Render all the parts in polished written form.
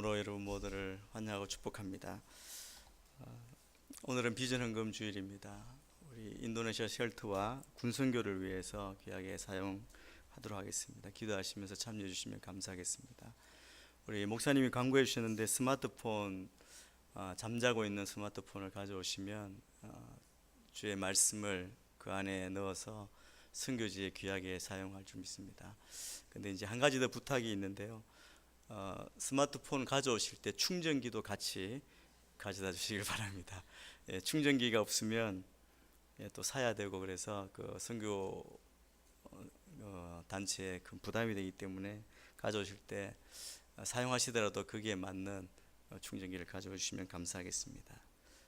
이름으로 여러분 모두를 환영하고 축복합니다. 오늘은 비전 헌금 주일입니다. 우리 인도네시아 쉘터와 군선교를 위해서 귀하게 사용하도록 하겠습니다. 기도하시면서 참여해 주시면 감사하겠습니다. 우리 목사님이 광고해 주셨는데 스마트폰, 잠자고 있는 스마트폰을 가져오시면 주의 말씀을 그 안에 넣어서 선교지에 귀하게 사용할 줄 믿습니다. 근데 이제 한 가지 더 부탁이 있는데요. 스마트폰 가져오실 때 충전기도 같이 가져다 주시길 바랍니다. 충전기가 없으면 또 사야 되고 그래서 그 선교 단체에 큰 부담이 되기 때문에 가져오실 때 사용하시더라도 거기에 맞는 충전기를 가져오 주시면 감사하겠습니다.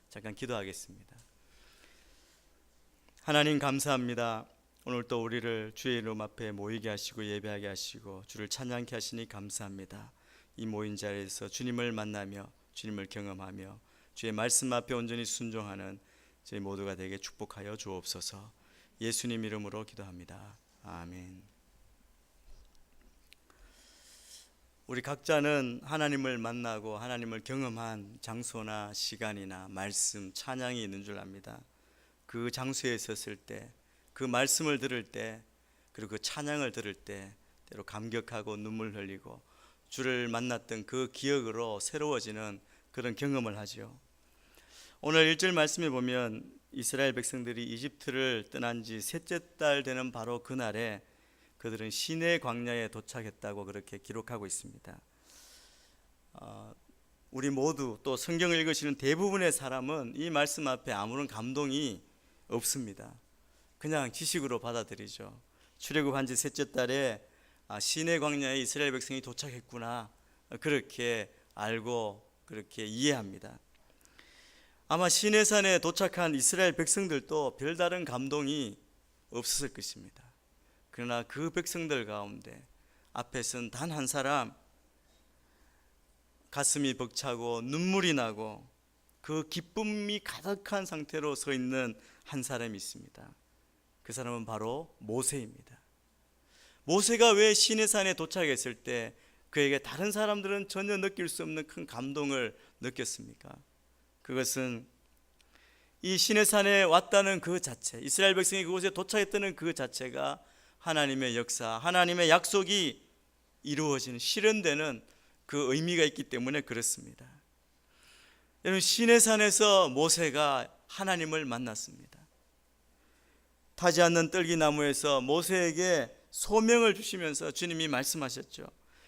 잠깐 기도하겠습니다. 하나님 감사합니다. 오늘 또 우리를 주의 이름 앞에 모이게 하시고 예배하게 하시고 주를 찬양케 하시니 감사합니다. 이 모인 자리에서 주님을 만나며 주님을 경험하며 주의 말씀 앞에 온전히 순종하는 저희 모두가 되게 축복하여 주옵소서. 예수님 이름으로 기도합니다. 아멘. 우리 각자는 하나님을 만나고 하나님을 경험한 장소나 시간이나 말씀, 찬양이 있는 줄 압니다. 그 장소에 있었을 때, 그 말씀을 들을 때, 그리고 그 찬양을 들을 때 때로 감격하고 눈물 흘리고 주를 만났던 그 기억으로 새로워지는 그런 경험을 하죠. 오늘 1절 말씀에 보면 이스라엘 백성들이 이집트를 떠난 지 셋째 달 되는 바로 그날에 그들은 시내 광야에 도착했다고 그렇게 기록하고 있습니다. 우리 모두 또 성경을 읽으시는 대부분의 사람은 이 말씀 앞에 아무런 감동이 없습니다. 그냥 지식으로 받아들이죠. 출애굽한 지 셋째 달에 시내 광야에 이스라엘 백성이 도착했구나, 그렇게 알고 그렇게 이해합니다. 아마 시내산에 도착한 이스라엘 백성들도 별다른 감동이 없었을 것입니다. 그러나 그 백성들 가운데 앞에 선 단 한 사람, 가슴이 벅차고 눈물이 나고 그 기쁨이 가득한 상태로 서 있는 한 사람이 있습니다. 그 사람은 바로 모세입니다. 모세가 왜 시내산에 도착했을 때 그에게 다른 사람들은 전혀 느낄 수 없는 큰 감동을 느꼈습니까? 그것은 이 시내산에 왔다는 그 자체, 이스라엘 백성이 그곳에 도착했다는 그 자체가 하나님의 역사, 하나님의 약속이 이루어지는, 실현되는 그 의미가 있기 때문에 그렇습니다. 여러분, 시내산에서 모세가 하나님을 만났습니다. 타지 않는 떨기나무에서 모세에게 소명을 주시면서 주님이 말씀하셨죠.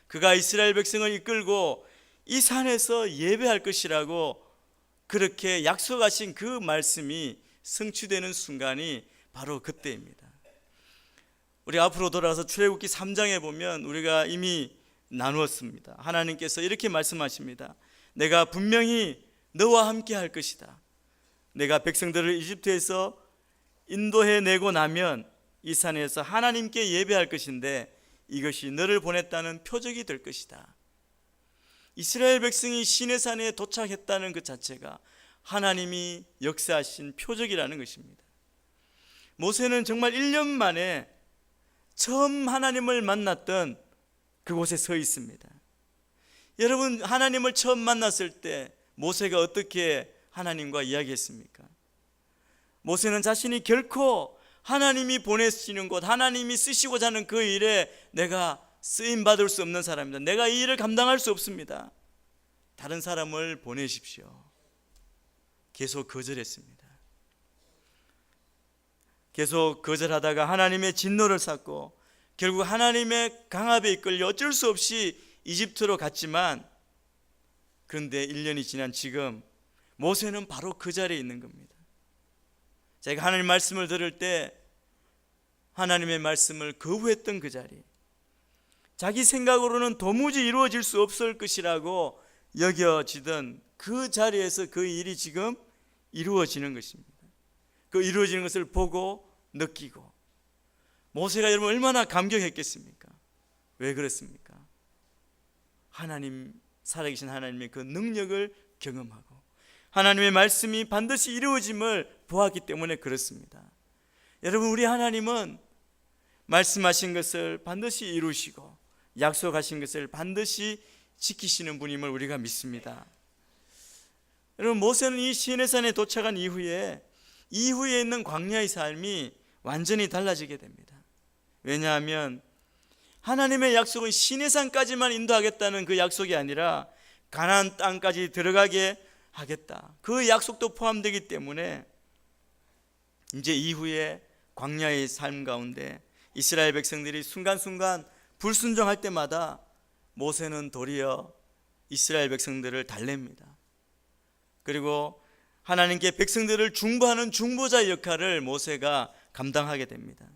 그가 이스라엘 백성을 이끌고 이 산에서 예배할 것이라고 그렇게 약속하신 그 말씀이 성취되는 순간이 바로 그때입니다. 우리 앞으로 돌아가서 출애굽기 3장에 보면 우리가 이미 나누었습니다. 하나님께서 이렇게 말씀하십니다. 내가 분명히 너와 함께 할 것이다. 내가 백성들을 이집트에서 인도해내고 나면 이 산에서 하나님께 예배할 것인데 이것이 너를 보냈다는 표적이 될 것이다. 이스라엘 백성이 시내산에 도착했다는 그 자체가 하나님이 역사하신 표적이라는 것입니다. 모세는 정말 1년 만에 처음 하나님을 만났던 그곳에 서 있습니다. 여러분, 하나님을 처음 만났을 때 모세가 어떻게 하나님과 이야기했습니까? 모세는 자신이 결코 하나님이 보내시는 곳, 하나님이 쓰시고자 하는 그 일에 내가 쓰임받을 수 없는 사람입니다. 내가 이 일을 감당할 수 없습니다. 다른 사람을 보내십시오. 계속 거절했습니다. 계속 거절하다가 하나님의 진노를 샀고 결국 하나님의 강압에 이끌려 어쩔 수 없이 이집트로 갔지만, 그런데 1년이 지난 지금 모세는 바로 그 자리에 있는 겁니다. 제가 하나님 말씀을 들을 때 하나님의 말씀을 거부했던 그 자리, 자기 생각으로는 도무지 이루어질 수 없을 것이라고 여겨지던 그 자리에서 그 일이 지금 이루어지는 것입니다. 그 이루어지는 것을 보고 느끼고 모세가 여러분 얼마나 감격했겠습니까? 왜 그렇습니까? 하나님, 살아계신 하나님의 그 능력을 경험하고 하나님의 말씀이 반드시 이루어짐을 보았기 때문에 그렇습니다. 여러분, 우리 하나님은 말씀하신 것을 반드시 이루시고 약속하신 것을 반드시 지키시는 분임을 우리가 믿습니다. 여러분, 모세는 이 시내산에 도착한 이후에 있는 광야의 삶이 완전히 달라지게 됩니다. 왜냐하면 하나님의 약속은 시내산까지만 인도하겠다는 그 약속이 아니라 가나안 땅까지 들어가게 하겠다, 그 약속도 포함되기 때문에 이제 이후에 광야의 삶 가운데 이스라엘 백성들이 순간순간 불순종할 때마다 모세는 도리어 이스라엘 백성들을 달랩니다. 그리고 하나님께 백성들을 중보하는 중보자 역할을 모세가 감당하게 됩니다.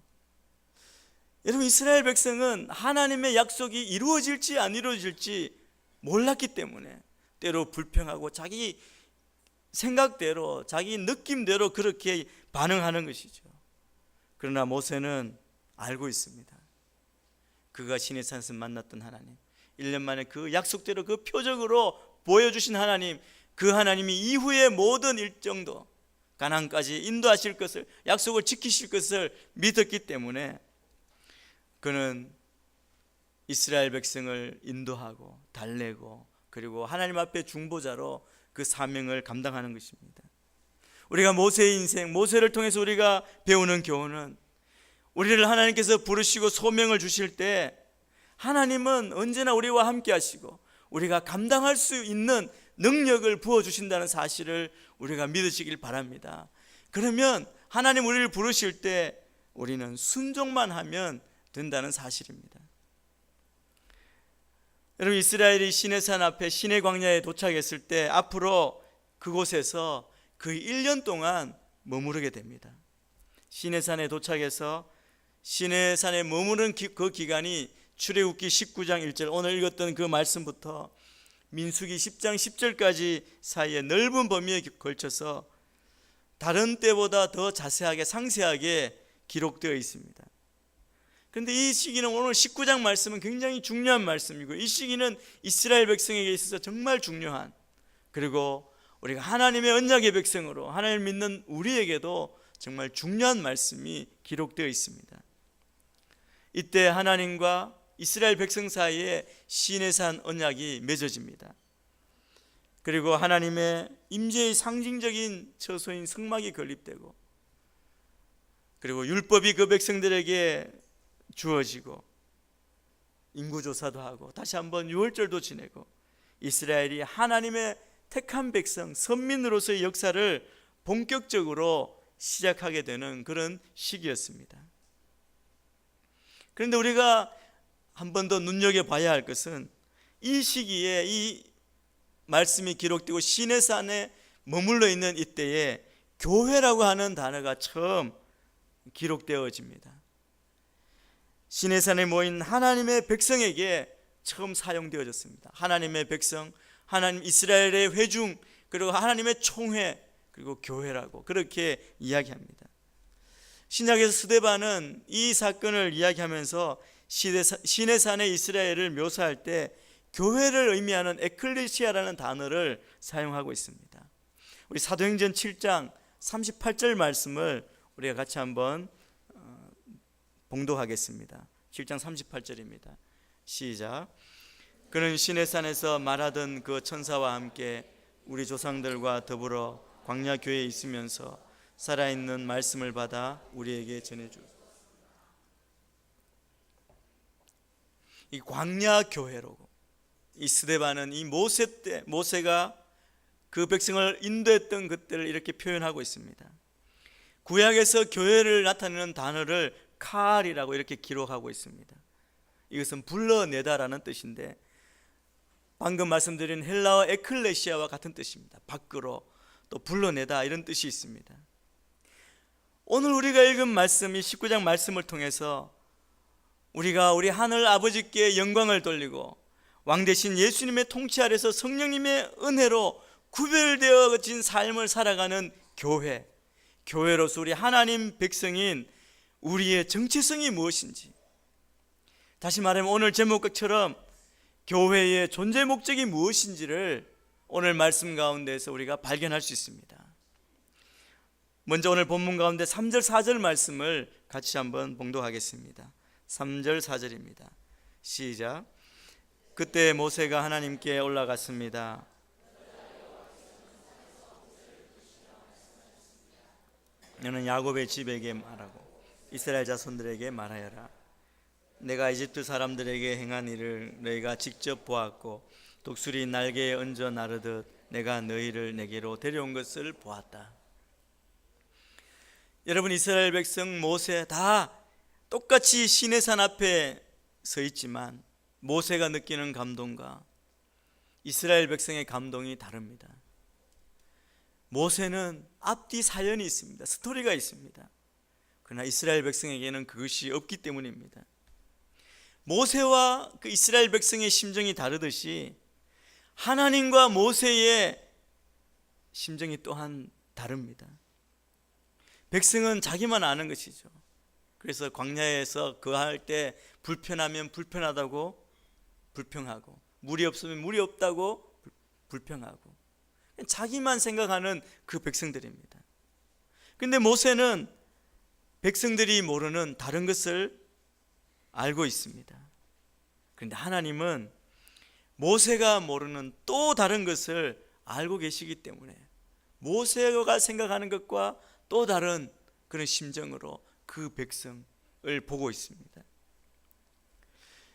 여러분, 이스라엘 백성은 하나님의 약속이 이루어질지 안 이루어질지 몰랐기 때문에 때로 불평하고 자기 생각대로, 자기 느낌대로 그렇게 반응하는 것이죠. 그러나 모세는 알고 있습니다. 그가 시내산에서 만났던 하나님, 1년 만에 그 약속대로 그 표적으로 보여주신 하나님, 그 하나님이 이후의 모든 일정도 가나안까지 인도하실 것을, 약속을 지키실 것을 믿었기 때문에 그는 이스라엘 백성을 인도하고 달래고 그리고 하나님 앞에 중보자로 그 사명을 감당하는 것입니다. 우리가 모세의 인생, 모세를 통해서 우리가 배우는 교훈은, 우리를 하나님께서 부르시고 소명을 주실 때 하나님은 언제나 우리와 함께 하시고 우리가 감당할 수 있는 능력을 부어주신다는 사실을 우리가 믿으시길 바랍니다. 그러면 하나님 우리를 부르실 때 우리는 순종만 하면 된다는 사실입니다. 여러분, 이스라엘이 시내산 앞에 시내 광야에 도착했을 때 앞으로 그곳에서 거의 1년 동안 머무르게 됩니다. 시내산에 도착해서 시내산에 머무른 그 기간이 출애굽기 19장 1절, 오늘 읽었던 그 말씀부터 민수기 10장 10절까지 사이에 넓은 범위에 걸쳐서 다른 때보다 더 자세하게 상세하게 기록되어 있습니다. 그런데 이 시기는, 오늘 19장 말씀은 굉장히 중요한 말씀이고, 이 시기는 이스라엘 백성에게 있어서 정말 중요한, 그리고 우리가 하나님의 언약의 백성으로 하나님을 믿는 우리에게도 정말 중요한 말씀이 기록되어 있습니다. 이때 하나님과 이스라엘 백성 사이에 시내산 언약이 맺어집니다. 그리고 하나님의 임재의 상징적인 처소인 성막이 건립되고, 그리고 율법이 그 백성들에게 주어지고, 인구조사도 하고 다시 한번 유월절도 지내고, 이스라엘이 하나님의 택한 백성, 선민으로서의 역사를 본격적으로 시작하게 되는 그런 시기였습니다. 그런데 우리가 한 번 더 눈여겨봐야 할 것은, 이 시기에 이 말씀이 기록되고 시내산에 머물러 있는 이때에 교회라고 하는 단어가 처음 기록되어집니다. 시내산에 모인 하나님의 백성에게 처음 사용되어졌습니다. 하나님의 백성, 하나님 이스라엘의 회중, 그리고 하나님의 총회, 그리고 교회라고 그렇게 이야기합니다. 신약에서 스데반은 이 사건을 이야기하면서 시내산의 이스라엘을 묘사할 때 교회를 의미하는 에클레시아라는 단어를 사용하고 있습니다. 우리 사도행전 7장 38절 말씀을 우리가 같이 한번 봉독하겠습니다. 7장 38절입니다. 시작. 그는 시내산에서 말하던 그 천사와 함께 우리 조상들과 더불어 광야 교회에 있으면서 살아있는 말씀을 받아 우리에게 전해주었다. 이 광야 교회로고, 이 스데반은 이 모세 때, 모세가 그 백성을 인도했던 그때를 이렇게 표현하고 있습니다. 구약에서 교회를 나타내는 단어를 칼이라고 이렇게 기록하고 있습니다. 이것은 불러내다라는 뜻인데, 방금 말씀드린 헬라어 에클레시아와 같은 뜻입니다. 밖으로, 또 불러내다, 이런 뜻이 있습니다. 오늘 우리가 읽은 말씀, 이 19장 말씀을 통해서 우리가 우리 하늘 아버지께 영광을 돌리고 왕 대신 예수님의 통치 아래서 성령님의 은혜로 구별되어진 삶을 살아가는 교회, 교회로서 우리 하나님 백성인 우리의 정체성이 무엇인지, 다시 말하면 오늘 제목처럼 교회의 존재 목적이 무엇인지를 오늘 말씀 가운데서 우리가 발견할 수 있습니다. 먼저 오늘 본문 가운데 3절 4절 말씀을 같이 한번 봉독하겠습니다. 3절 4절입니다. 시작. 그때 모세가 하나님께 올라갔습니다. 너는 야곱의 집에게 말하고 이스라엘 자손들에게 말하여라. 내가 이집트 사람들에게 행한 일을 너희가 직접 보았고 독수리 날개에 얹어 나르듯 내가 너희를 내게로 데려온 것을 보았다. 여러분, 이스라엘 백성 모세 다 똑같이 시내산 앞에 서 있지만 모세가 느끼는 감동과 이스라엘 백성의 감동이 다릅니다. 모세는 앞뒤 사연이 있습니다. 스토리가 있습니다. 그러나 이스라엘 백성에게는 그것이 없기 때문입니다. 모세와 그 이스라엘 백성의 심정이 다르듯이 하나님과 모세의 심정이 또한 다릅니다. 백성은 자기만 아는 것이죠. 그래서 광야에서 거할 때 불편하면 불편하다고 불평하고, 물이 없으면 물이 없다고 불평하고, 자기만 생각하는 그 백성들입니다. 근데 모세는 백성들이 모르는 다른 것을 알고 있습니다. 그런데 하나님은 모세가 모르는 또 다른 것을 알고 계시기 때문에 모세가 생각하는 것과 또 다른 그런 심정으로 그 백성을 보고 있습니다.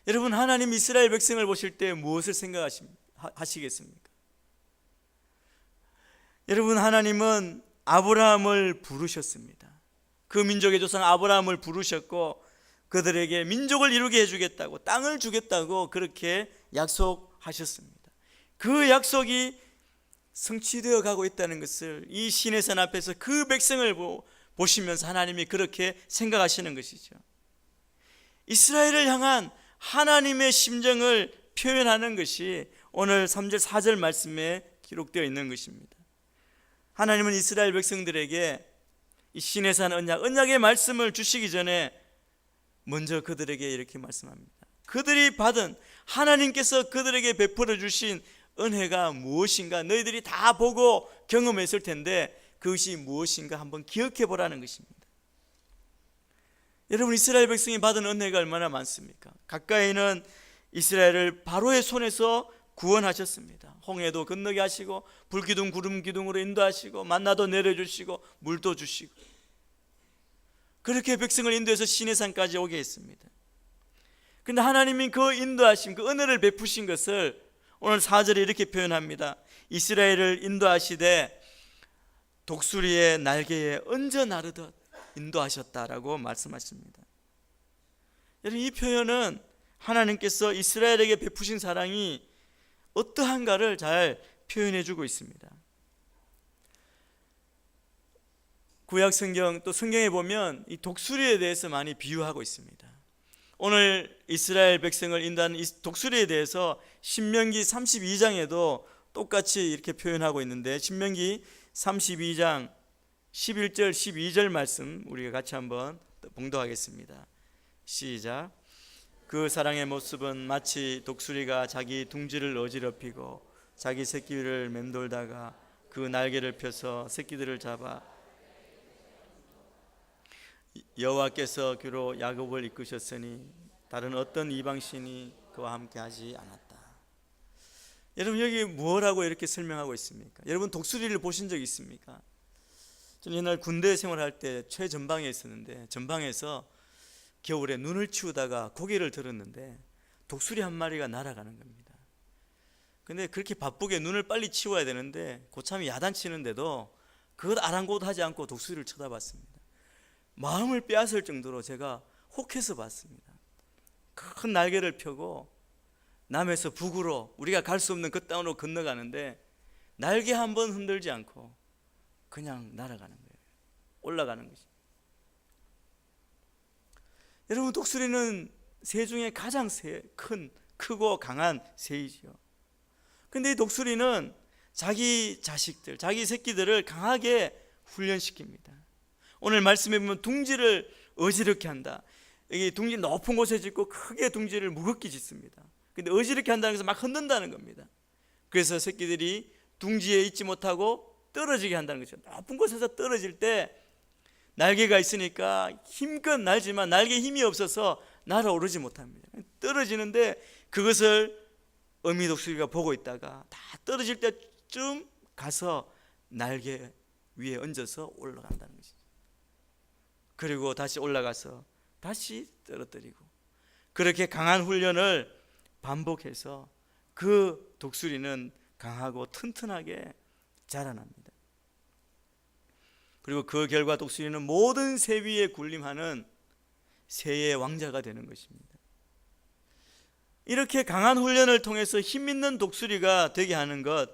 여러분, 하나님 이스라엘 백성을 보실 때 무엇을 생각하시겠습니까? 여러분, 하나님은 아브라함을 부르셨습니다. 그 민족의 조상 아브라함을 부르셨고 그들에게 민족을 이루게 해주겠다고, 땅을 주겠다고 그렇게 약속하셨습니다. 그 약속이 성취되어 가고 있다는 것을 이 시내산 앞에서 그 백성을 보시면서 하나님이 그렇게 생각하시는 것이죠. 이스라엘을 향한 하나님의 심정을 표현하는 것이 오늘 3절 4절 말씀에 기록되어 있는 것입니다. 하나님은 이스라엘 백성들에게 이 시내산 언약의 말씀을 주시기 전에 먼저 그들에게 이렇게 말씀합니다. 그들이 받은, 하나님께서 그들에게 베풀어 주신 은혜가 무엇인가 너희들이 다 보고 경험했을 텐데 그것이 무엇인가 한번 기억해 보라는 것입니다. 여러분, 이스라엘 백성이 받은 은혜가 얼마나 많습니까? 가까이는 이스라엘을 바로의 손에서 구원하셨습니다. 홍해도 건너게 하시고 불기둥 구름 기둥으로 인도하시고 만나도 내려주시고 물도 주시고 그렇게 백성을 인도해서 시내산까지 오게 했습니다. 그런데 하나님이 그 인도하심, 그 은혜를 베푸신 것을 오늘 4절에 이렇게 표현합니다. 이스라엘을 인도하시되 독수리의 날개에 얹어 나르듯 인도하셨다라고 말씀하십니다. 여러분, 이 표현은 하나님께서 이스라엘에게 베푸신 사랑이 어떠한가를 잘 표현해 주고 있습니다. 구약 성경 또 성경에 보면 이 독수리에 대해서 많이 비유하고 있습니다. 오늘 이스라엘 백성을 인도하는 이 독수리에 대해서 신명기 32장에도 똑같이 이렇게 표현하고 있는데, 신명기 32장 11절 12절 말씀 우리가 같이 한번 봉독하겠습니다. 시작. 그 사랑의 모습은 마치 독수리가 자기 둥지를 어지럽히고 자기 새끼를 맴돌다가 그 날개를 펴서 새끼들을 잡아 여호와께서 귀로 야곱을 이끄셨으니 다른 어떤 이방신이 그와 함께 하지 않았다. 여러분, 여기 뭐라고 이렇게 설명하고 있습니까? 여러분, 독수리를 보신 적 있습니까? 저는 옛날 군대 생활할 때 최전방에 있었는데 전방에서 겨울에 눈을 치우다가 고개를 들었는데 독수리 한 마리가 날아가는 겁니다. 근데 그렇게 바쁘게 눈을 빨리 치워야 되는데 고참이 야단치는데도 그것 아랑곳하지 않고 독수리를 쳐다봤습니다. 마음을 빼앗을 정도로 제가 혹해서 봤습니다. 큰 날개를 펴고 남에서 북으로 우리가 갈 수 없는 그 땅으로 건너가는데 날개 한번 흔들지 않고 그냥 날아가는 거예요. 올라가는 것이. 여러분, 독수리는 새 중에 가장 크고 강한 새이죠. 그런데 이 독수리는 자기 자식들, 자기 새끼들을 강하게 훈련시킵니다. 오늘 말씀에 보면 둥지를 어지럽게 한다. 여기 둥지 높은 곳에 짓고 크게 둥지를 무겁게 짓습니다. 근데 어지럽게 한다는 것은 막 흔든다는 겁니다. 그래서 새끼들이 둥지에 있지 못하고 떨어지게 한다는 거죠. 높은 곳에서 떨어질 때 날개가 있으니까 힘껏 날지만 날개에 힘이 없어서 날아오르지 못합니다. 떨어지는데 그것을 어미 독수리가 보고 있다가 다 떨어질 때쯤 가서 날개 위에 얹어서 올라간다는 것이죠. 그리고 다시 올라가서 다시 떨어뜨리고, 그렇게 강한 훈련을 반복해서 그 독수리는 강하고 튼튼하게 자라납니다. 그리고 그 결과 독수리는 모든 새 위에 군림하는 새의 왕자가 되는 것입니다. 이렇게 강한 훈련을 통해서 힘 있는 독수리가 되게 하는 것,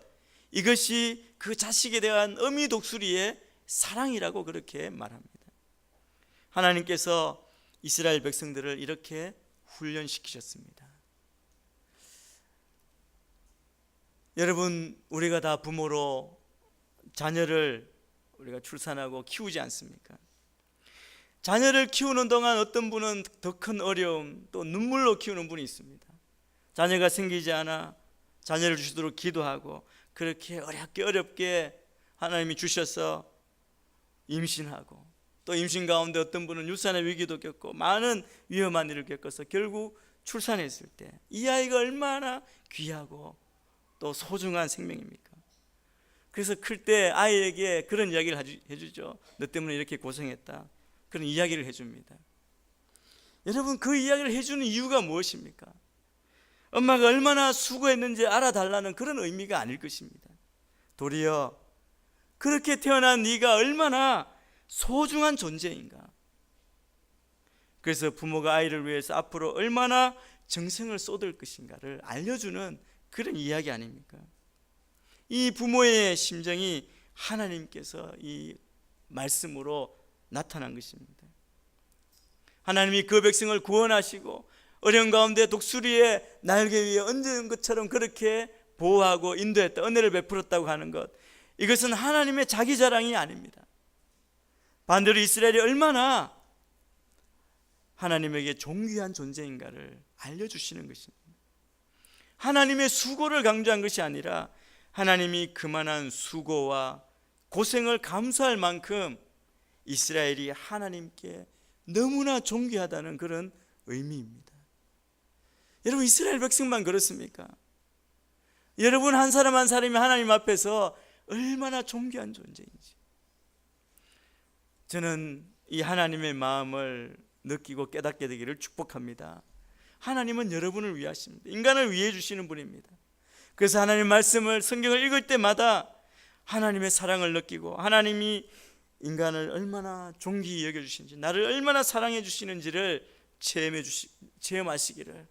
이것이 그 자식에 대한 어미 독수리의 사랑이라고 그렇게 말합니다. 하나님께서 이스라엘 백성들을 이렇게 훈련시키셨습니다. 여러분, 우리가 다 부모로 자녀를 우리가 출산하고 키우지 않습니까? 자녀를 키우는 동안 어떤 분은 더 큰 어려움, 또 눈물로 키우는 분이 있습니다. 자녀가 생기지 않아 자녀를 주시도록 기도하고, 그렇게 어렵게 하나님이 주셔서 임신하고, 또 임신 가운데 어떤 분은 유산의 위기도 겪고 많은 위험한 일을 겪어서 결국 출산했을 때 이 아이가 얼마나 귀하고 또 소중한 생명입니까? 그래서 클 때 아이에게 그런 이야기를 해주죠. 너 때문에 이렇게 고생했다, 그런 이야기를 해줍니다. 여러분, 그 이야기를 해주는 이유가 무엇입니까? 엄마가 얼마나 수고했는지 알아달라는 그런 의미가 아닐 것입니다. 도리어 그렇게 태어난 네가 얼마나 소중한 존재인가, 그래서 부모가 아이를 위해서 앞으로 얼마나 정성을 쏟을 것인가를 알려주는 그런 이야기 아닙니까? 이 부모의 심정이 하나님께서 이 말씀으로 나타난 것입니다. 하나님이 그 백성을 구원하시고 어려운 가운데 독수리의 날개 위에 얹은 것처럼 그렇게 보호하고 인도했다, 은혜를 베풀었다고 하는 것, 이것은 하나님의 자기 자랑이 아닙니다. 반대로 이스라엘이 얼마나 하나님에게 존귀한 존재인가를 알려주시는 것입니다. 하나님의 수고를 강조한 것이 아니라 하나님이 그만한 수고와 고생을 감수할 만큼 이스라엘이 하나님께 너무나 존귀하다는 그런 의미입니다. 여러분, 이스라엘 백성만 그렇습니까? 여러분 한 사람 한 사람이 하나님 앞에서 얼마나 존귀한 존재인지, 저는 이 하나님의 마음을 느끼고 깨닫게 되기를 축복합니다. 하나님은 여러분을 위하십니다. 인간을 위해 주시는 분입니다. 그래서 하나님 말씀을, 성경을 읽을 때마다 하나님의 사랑을 느끼고, 하나님이 인간을 얼마나 존귀히 여겨주시는지, 나를 얼마나 사랑해 주시는지를 체험하시기를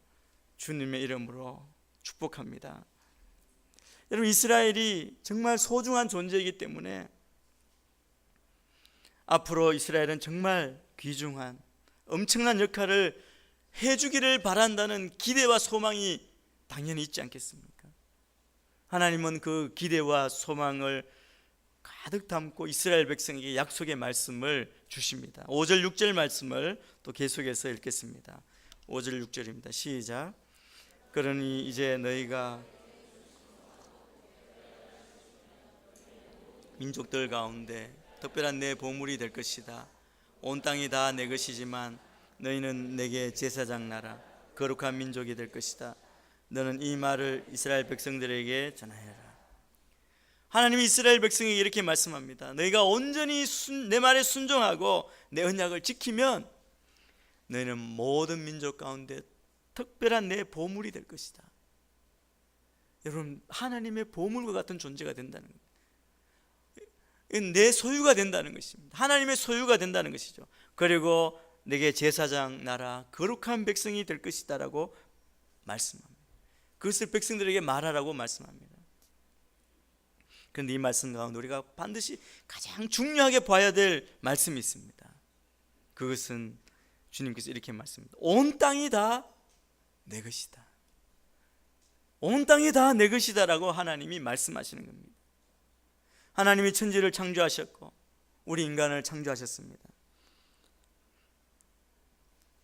주님의 이름으로 축복합니다. 여러분, 이스라엘이 정말 소중한 존재이기 때문에 앞으로 이스라엘은 정말 귀중한 엄청난 역할을 해주기를 바란다는 기대와 소망이 당연히 있지 않겠습니까? 하나님은 그 기대와 소망을 가득 담고 이스라엘 백성에게 약속의 말씀을 주십니다. 5절 6절 말씀을 또 계속해서 읽겠습니다. 5절 6절입니다. 시작. 그러니 이제 너희가 민족들 가운데 특별한 내 보물이 될 것이다. 온 땅이 다 내 것이지만 너희는 내게 제사장 나라, 거룩한 민족이 될 것이다. 너는 이 말을 이스라엘 백성들에게 전하여라. 하나님이 이스라엘 백성에게 이렇게 말씀합니다. 너희가 온전히 내 말에 순종하고 내 언약을 지키면 너희는 모든 민족 가운데 특별한 내 보물이 될 것이다. 여러분, 하나님의 보물과 같은 존재가 된다는 겁니다. 내 소유가 된다는 것입니다. 하나님의 소유가 된다는 것이죠. 그리고 내게 제사장 나라, 거룩한 백성이 될 것이다 라고 말씀합니다. 그것을 백성들에게 말하라고 말씀합니다. 그런데 이 말씀 가운데 우리가 반드시 가장 중요하게 봐야 될 말씀이 있습니다. 그것은 주님께서 이렇게 말씀합니다. 온 땅이 다 내 것이다. 온 땅이 다 내 것이다 라고 하나님이 말씀하시는 겁니다. 하나님이 천지를 창조하셨고 우리 인간을 창조하셨습니다.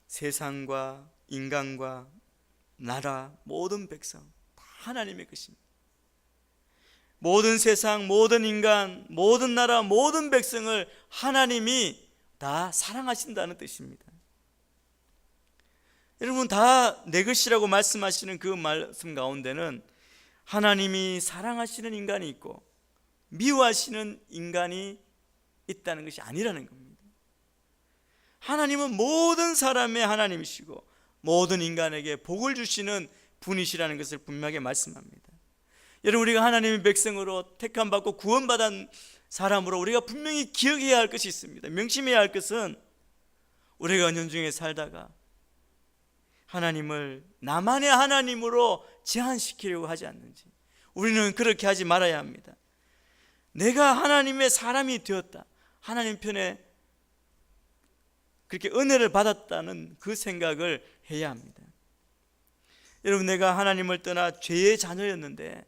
세상과 인간과 나라, 모든 백성 다 하나님의 것입니다. 모든 세상, 모든 인간, 모든 나라, 모든 백성을 하나님이 다 사랑하신다는 뜻입니다. 여러분, 다 내 것이라고 말씀하시는 그 말씀 가운데는 하나님이 사랑하시는 인간이 있고 미워하시는 인간이 있다는 것이 아니라는 겁니다. 하나님은 모든 사람의 하나님이시고 모든 인간에게 복을 주시는 분이시라는 것을 분명하게 말씀합니다. 여러분, 우리가 하나님의 백성으로 택함받고 구원받은 사람으로 우리가 분명히 기억해야 할 것이 있습니다. 명심해야 할 것은 우리가 은연중에 살다가 하나님을 나만의 하나님으로 제한시키려고 하지 않는지, 우리는 그렇게 하지 말아야 합니다. 내가 하나님의 사람이 되었다, 하나님 편에 그렇게 은혜를 받았다는 그 생각을 해야 합니다. 여러분, 내가 하나님을 떠나 죄의 자녀였는데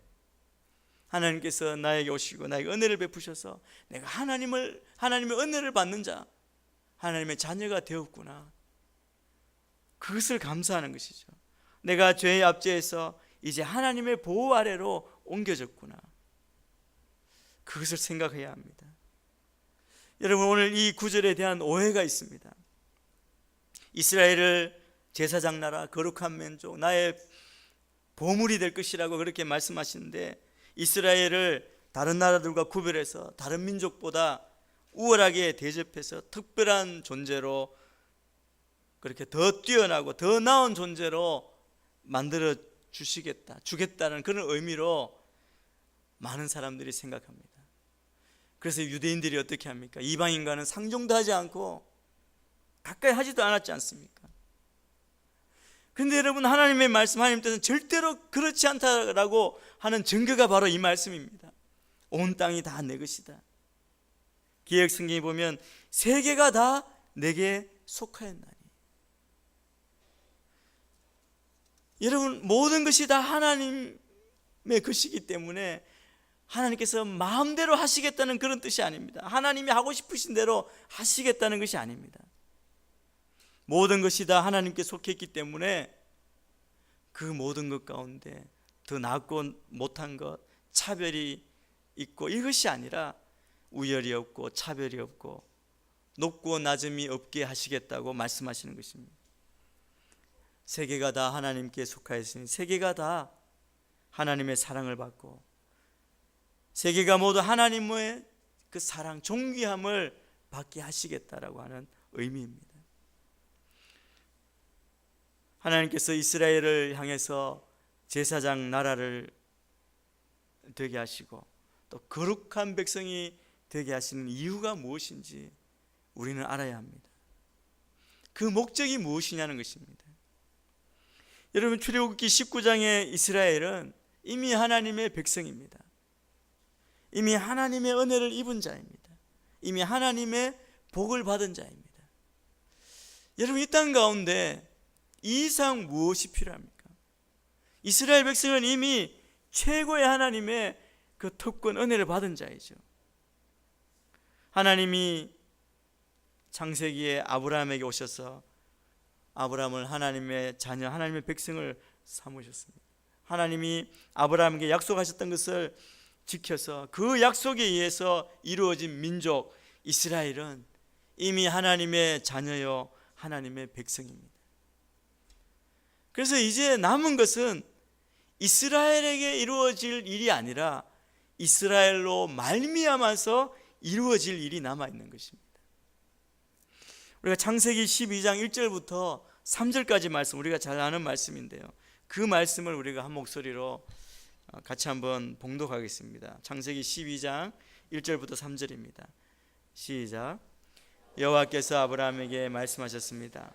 하나님께서 나에게 오시고 나에게 은혜를 베푸셔서 내가 하나님의 은혜를 받는 자, 하나님의 자녀가 되었구나, 그것을 감사하는 것이죠. 내가 죄의 압제에서 이제 하나님의 보호 아래로 옮겨졌구나, 그것을 생각해야 합니다. 여러분, 오늘 이 구절에 대한 오해가 있습니다. 이스라엘을 제사장 나라, 거룩한 민족, 나의 보물이 될 것이라고 그렇게 말씀하시는데, 이스라엘을 다른 나라들과 구별해서 다른 민족보다 우월하게 대접해서 특별한 존재로, 그렇게 더 뛰어나고 더 나은 존재로 만들어 주겠다는 그런 의미로 많은 사람들이 생각합니다. 그래서 유대인들이 어떻게 합니까? 이방인과는 상종도 하지 않고 가까이 하지도 않았지 않습니까? 그런데 여러분, 하나님의 말씀, 하나님 뜻은 절대로 그렇지 않다라고 하는 증거가 바로 이 말씀입니다. 온 땅이 다 내 것이다. 기억 성경에 보면 세계가 다 내게 속하였나니. 여러분, 모든 것이 다 하나님의 것이기 때문에 하나님께서 마음대로 하시겠다는 그런 뜻이 아닙니다. 하나님이 하고 싶으신 대로 하시겠다는 것이 아닙니다. 모든 것이 다 하나님께 속해 있기 때문에 그 모든 것 가운데 더 낫고 못한 것, 차별이 있고 이것이 아니라 우열이 없고 차별이 없고 높고 낮음이 없게 하시겠다고 말씀하시는 것입니다. 세계가 다 하나님께 속하였으니 세계가 다 하나님의 사랑을 받고 세계가 모두 하나님의 그 사랑, 존귀함을 받게 하시겠다라고 하는 의미입니다. 하나님께서 이스라엘을 향해서 제사장 나라를 되게 하시고 또 거룩한 백성이 되게 하시는 이유가 무엇인지 우리는 알아야 합니다. 그 목적이 무엇이냐는 것입니다. 여러분, 출애굽기 19장의 이스라엘은 이미 하나님의 백성입니다. 이미 하나님의 은혜를 입은 자입니다. 이미 하나님의 복을 받은 자입니다. 여러분, 이 땅 가운데 이 이상 무엇이 필요합니까? 이스라엘 백성은 이미 최고의 하나님의 그 특권, 은혜를 받은 자이죠. 하나님이 창세기에 아브라함에게 오셔서 아브라함을 하나님의 자녀, 하나님의 백성을 삼으셨습니다. 하나님이 아브라함에게 약속하셨던 것을 지켜서 그 약속에 의해서 이루어진 민족 이스라엘은 이미 하나님의 자녀요 하나님의 백성입니다. 그래서 이제 남은 것은 이스라엘에게 이루어질 일이 아니라 이스라엘로 말미암아서 이루어질 일이 남아있는 것입니다. 우리가 창세기 12장 1절부터 3절까지 말씀, 우리가 잘 아는 말씀인데요, 그 말씀을 우리가 한 목소리로 같이 한번 봉독하겠습니다. 창세기 12장 1절부터 3절입니다. 시작. 여호와께서 아브라함에게 말씀하셨습니다.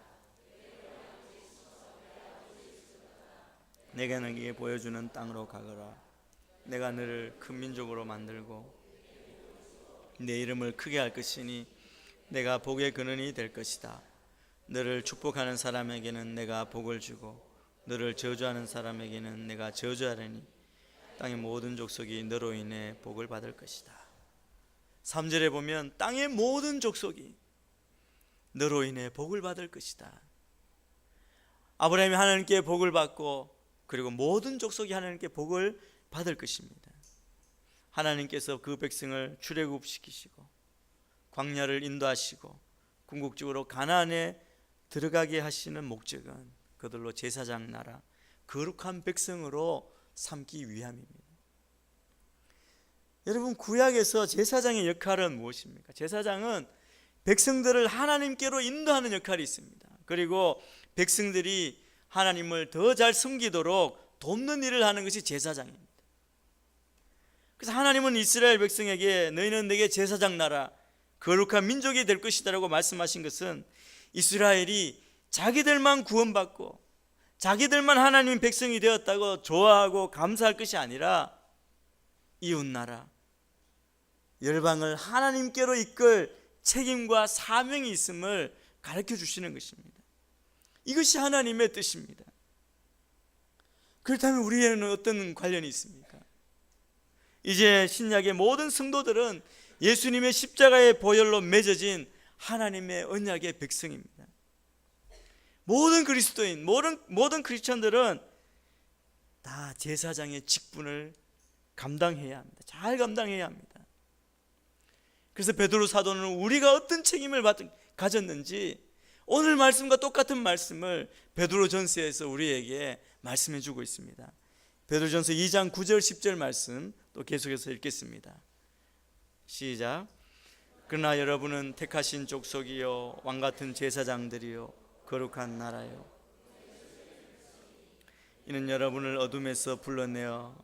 내가 너에게 보여주는 땅으로 가거라. 내가 너를 큰 민족으로 만들고 내 이름을 크게 할 것이니 내가 복의 근원이 될 것이다. 너를 축복하는 사람에게는 내가 복을 주고 너를 저주하는 사람에게는 내가 저주하리니 땅의 모든 족속이 너로 인해 복을 받을 것이다. 3절에 보면 땅의 모든 족속이 너로 인해 복을 받을 것이다. 아브라함이 하나님께 복을 받고 그리고 모든 족속이 하나님께 복을 받을 것입니다. 하나님께서 그 백성을 출애굽시키시고 광야를 인도하시고 궁극적으로 가나안에 들어가게 하시는 목적은 그들로 제사장 나라, 거룩한 백성으로 삼기 위함입니다. 여러분, 구약에서 제사장의 역할은 무엇입니까? 제사장은 백성들을 하나님께로 인도하는 역할이 있습니다. 그리고 백성들이 하나님을 더 잘 섬기도록 돕는 일을 하는 것이 제사장입니다. 그래서 하나님은 이스라엘 백성에게 너희는 내게 제사장 나라, 거룩한 민족이 될 것이다 라고 말씀하신 것은 이스라엘이 자기들만 구원받고 자기들만 하나님 백성이 되었다고 좋아하고 감사할 것이 아니라 이웃나라, 열방을 하나님께로 이끌 책임과 사명이 있음을 가르쳐 주시는 것입니다. 이것이 하나님의 뜻입니다. 그렇다면 우리에는 어떤 관련이 있습니까? 이제 신약의 모든 성도들은 예수님의 십자가의 보혈로 맺어진 하나님의 언약의 백성입니다. 모든 그리스도인, 모든 크리스천들은 다 제사장의 직분을 감당해야 합니다. 잘 감당해야 합니다. 그래서 베드로 사도는 우리가 어떤 책임을 가졌는지 오늘 말씀과 똑같은 말씀을 베드로전서에서 우리에게 말씀해 주고 있습니다. 베드로전서 2장 9절 10절 말씀 또 계속해서 읽겠습니다. 시작. 그러나 여러분은 택하신 족속이요 왕같은 제사장들이요 거룩한 나라요, 이는 여러분을 어둠에서 불러내어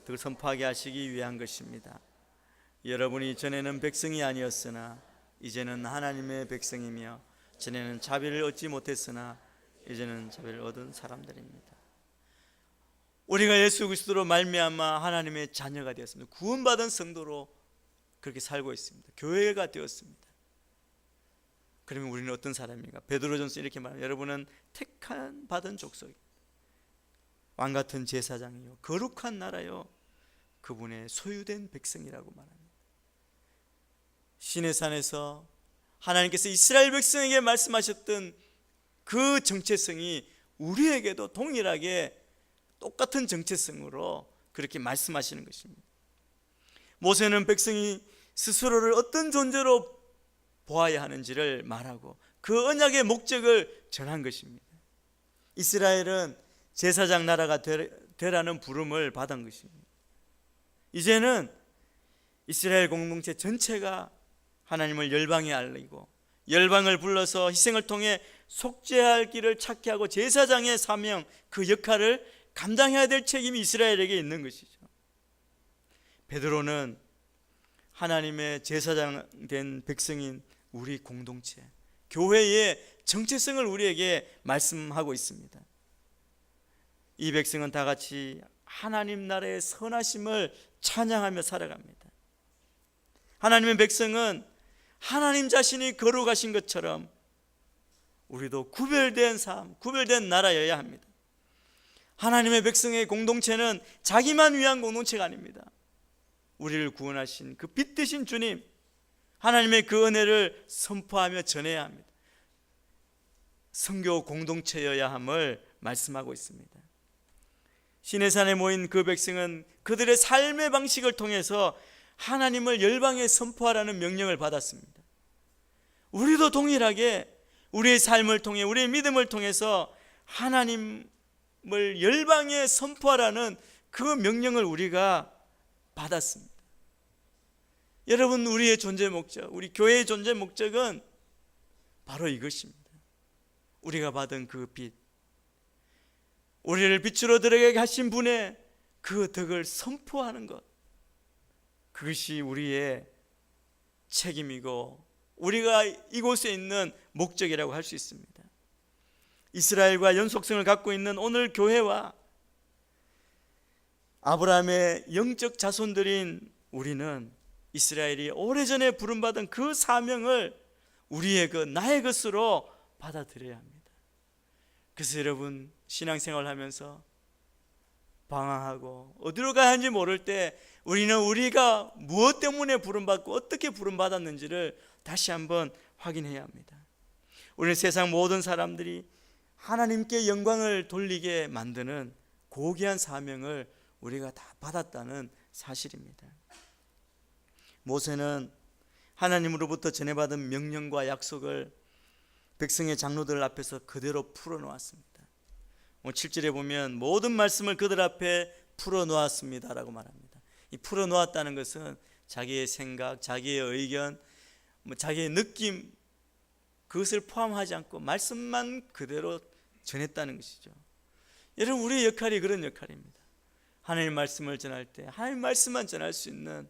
그 선포하게 하시기 위한 것입니다. 여러분이 전에는 백성이 아니었으나 이제는 하나님의 백성이며 전에는 자비를 얻지 못했으나 이제는 자비를 얻은 사람들입니다. 우리가 예수 그리스도로 말미암아 하나님의 자녀가 되었습니다. 구원받은 성도로 그렇게 살고 있습니다. 교회가 되었습니다. 그러면 우리는 어떤 사람입니까? 베드로전서 이렇게 말합니다. 여러분은 택한 받은 족속이, 왕같은 제사장이요 거룩한 나라요 그분의 소유된 백성이라고 말합니다. 시내산에서 하나님께서 이스라엘 백성에게 말씀하셨던 그 정체성이 우리에게도 동일하게 똑같은 정체성으로 그렇게 말씀하시는 것입니다. 모세는 백성이 스스로를 어떤 존재로 보아야 하는지를 말하고 그 언약의 목적을 전한 것입니다. 이스라엘은 제사장 나라가 되라는 부름을 받은 것입니다. 이제는 이스라엘 공동체 전체가 하나님을 열방에 알리고 열방을 불러서 희생을 통해 속죄할 길을 찾게 하고 제사장의 사명, 그 역할을 감당해야 될 책임이 이스라엘에게 있는 것이죠. 베드로는 하나님의 제사장 된 백성인 우리 공동체, 교회의 정체성을 우리에게 말씀하고 있습니다. 이 백성은 다 같이 하나님 나라의 선하심을 찬양하며 살아갑니다. 하나님의 백성은 하나님 자신이 거룩하신 것처럼 우리도 구별된 삶, 구별된 나라여야 합니다. 하나님의 백성의 공동체는 자기만 위한 공동체가 아닙니다. 우리를 구원하신 그 빛 되신 주님, 하나님의 그 은혜를 선포하며 전해야 합니다. 선교 공동체여야 함을 말씀하고 있습니다. 시내산에 모인 그 백성은 그들의 삶의 방식을 통해서 하나님을 열방에 선포하라는 명령을 받았습니다. 우리도 동일하게 우리의 삶을 통해, 우리의 믿음을 통해서 하나님을 열방에 선포하라는 그 명령을 우리가 받았습니다. 여러분, 우리의 존재 목적, 우리 교회의 존재 목적은 바로 이것입니다. 우리가 받은 그 빛, 우리를 빛으로 들어가게 하신 분의 그 덕을 선포하는 것, 그것이 우리의 책임이고 우리가 이곳에 있는 목적이라고 할 수 있습니다. 이스라엘과 연속성을 갖고 있는 오늘 교회와 아브라함의 영적 자손들인 우리는 이스라엘이 오래전에 부름받은 그 사명을 우리의 나의 것으로 받아들여야 합니다. 그래서 여러분, 신앙생활 하면서 방황하고 어디로 가야 하는지 모를 때 우리는 우리가 무엇 때문에 부름받고 어떻게 부름받았는지를 다시 한번 확인해야 합니다. 우리는 세상 모든 사람들이 하나님께 영광을 돌리게 만드는 고귀한 사명을 우리가 다 받았다는 사실입니다. 모세는 하나님으로부터 전해받은 명령과 약속을 백성의 장로들 앞에서 그대로 풀어놓았습니다. 7절에 보면 모든 말씀을 그들 앞에 풀어놓았습니다라고 말합니다. 이 풀어놓았다는 것은 자기의 생각, 자기의 의견, 자기의 느낌, 그것을 포함하지 않고 말씀만 그대로 전했다는 것이죠. 여러분, 우리의 역할이 그런 역할입니다. 하나님의 말씀을 전할 때 하나님의 말씀만 전할 수 있는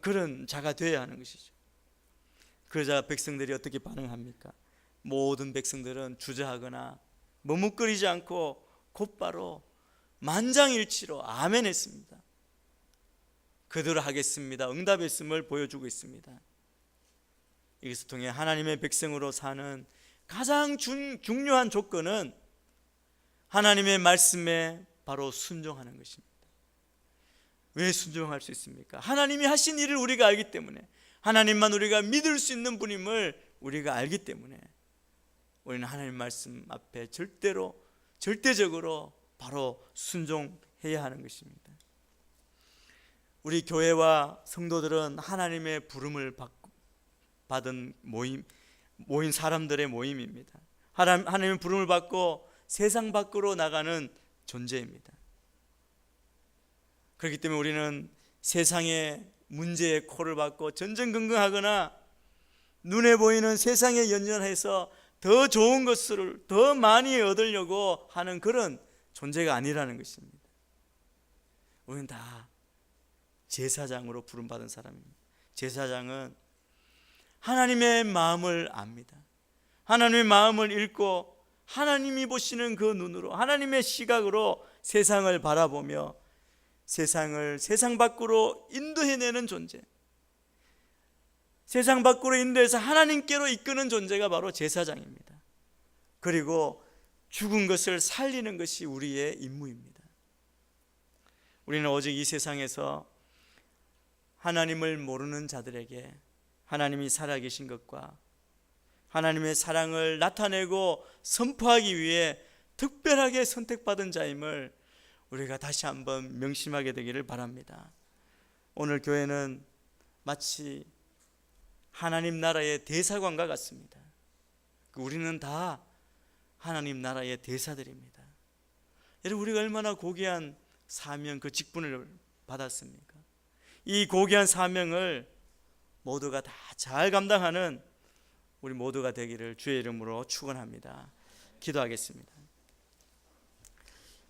그런 자가 되어야 하는 것이죠. 그러자 백성들이 어떻게 반응합니까? 모든 백성들은 주저하거나 머뭇거리지 않고 곧바로 만장일치로 아멘 했습니다. 그대로 하겠습니다, 응답했음을 보여주고 있습니다. 이것을 통해 하나님의 백성으로 사는 가장 중요한 조건은 하나님의 말씀에 바로 순종하는 것입니다. 왜 순종할 수 있습니까? 하나님이 하신 일을 우리가 알기 때문에, 하나님만 우리가 믿을 수 있는 분임을 우리가 알기 때문에 우리는 하나님 말씀 앞에 절대적으로 바로 순종해야 하는 것입니다. 우리 교회와 성도들은 하나님의 부름을 받은 모인 사람들의 모임입니다. 하나님의 부름을 받고 세상 밖으로 나가는 존재입니다. 그렇기 때문에 우리는 세상의 문제에 코를 박고 전전긍긍하거나 눈에 보이는 세상에 연연해서 더 좋은 것을 더 많이 얻으려고 하는 그런 존재가 아니라는 것입니다. 우리는 다 제사장으로 부름받은 사람입니다. 제사장은 하나님의 마음을 압니다. 하나님의 마음을 읽고 하나님이 보시는 그 눈으로, 하나님의 시각으로 세상을 바라보며 세상을 세상 밖으로 인도해내는 존재, 세상 밖으로 인도해서 하나님께로 이끄는 존재가 바로 제사장입니다. 그리고 죽은 것을 살리는 것이 우리의 임무입니다. 우리는 오직 이 세상에서 하나님을 모르는 자들에게 하나님이 살아계신 것과 하나님의 사랑을 나타내고 선포하기 위해 특별하게 선택받은 자임을 우리가 다시 한번 명심하게 되기를 바랍니다. 오늘 교회는 마치 하나님 나라의 대사관과 같습니다. 우리는 다 하나님 나라의 대사들입니다. 여러분, 우리가 얼마나 고귀한 사명, 그 직분을 받았습니까? 이 고귀한 사명을 모두가 다 잘 감당하는 우리 모두가 되기를 주의 이름으로 축원합니다. 기도하겠습니다.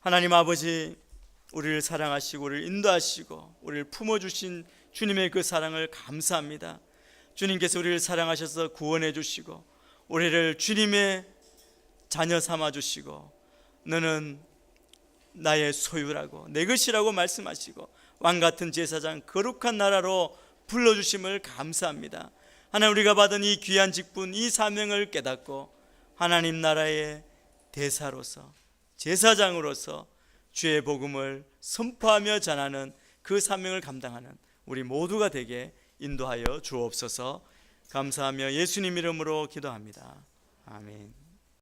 하나님 아버지, 우리를 사랑하시고 우리를 인도하시고 우리를 품어주신 주님의 그 사랑을 감사합니다. 주님께서 우리를 사랑하셔서 구원해 주시고 우리를 주님의 자녀 삼아 주시고 너는 나의 소유라고 내 것이라고 말씀하시고 왕같은 제사장 거룩한 나라로 불러주심을 감사합니다. 하나님, 우리가 받은 이 귀한 직분, 이 사명을 깨닫고 하나님 나라의 대사로서, 제사장으로서 주의 복음을 선포하며 전하는 그 사명을 감당하는 우리 모두가 되게 인도하여 주옵소서. 감사하며 예수님 이름으로 기도합니다. 아멘.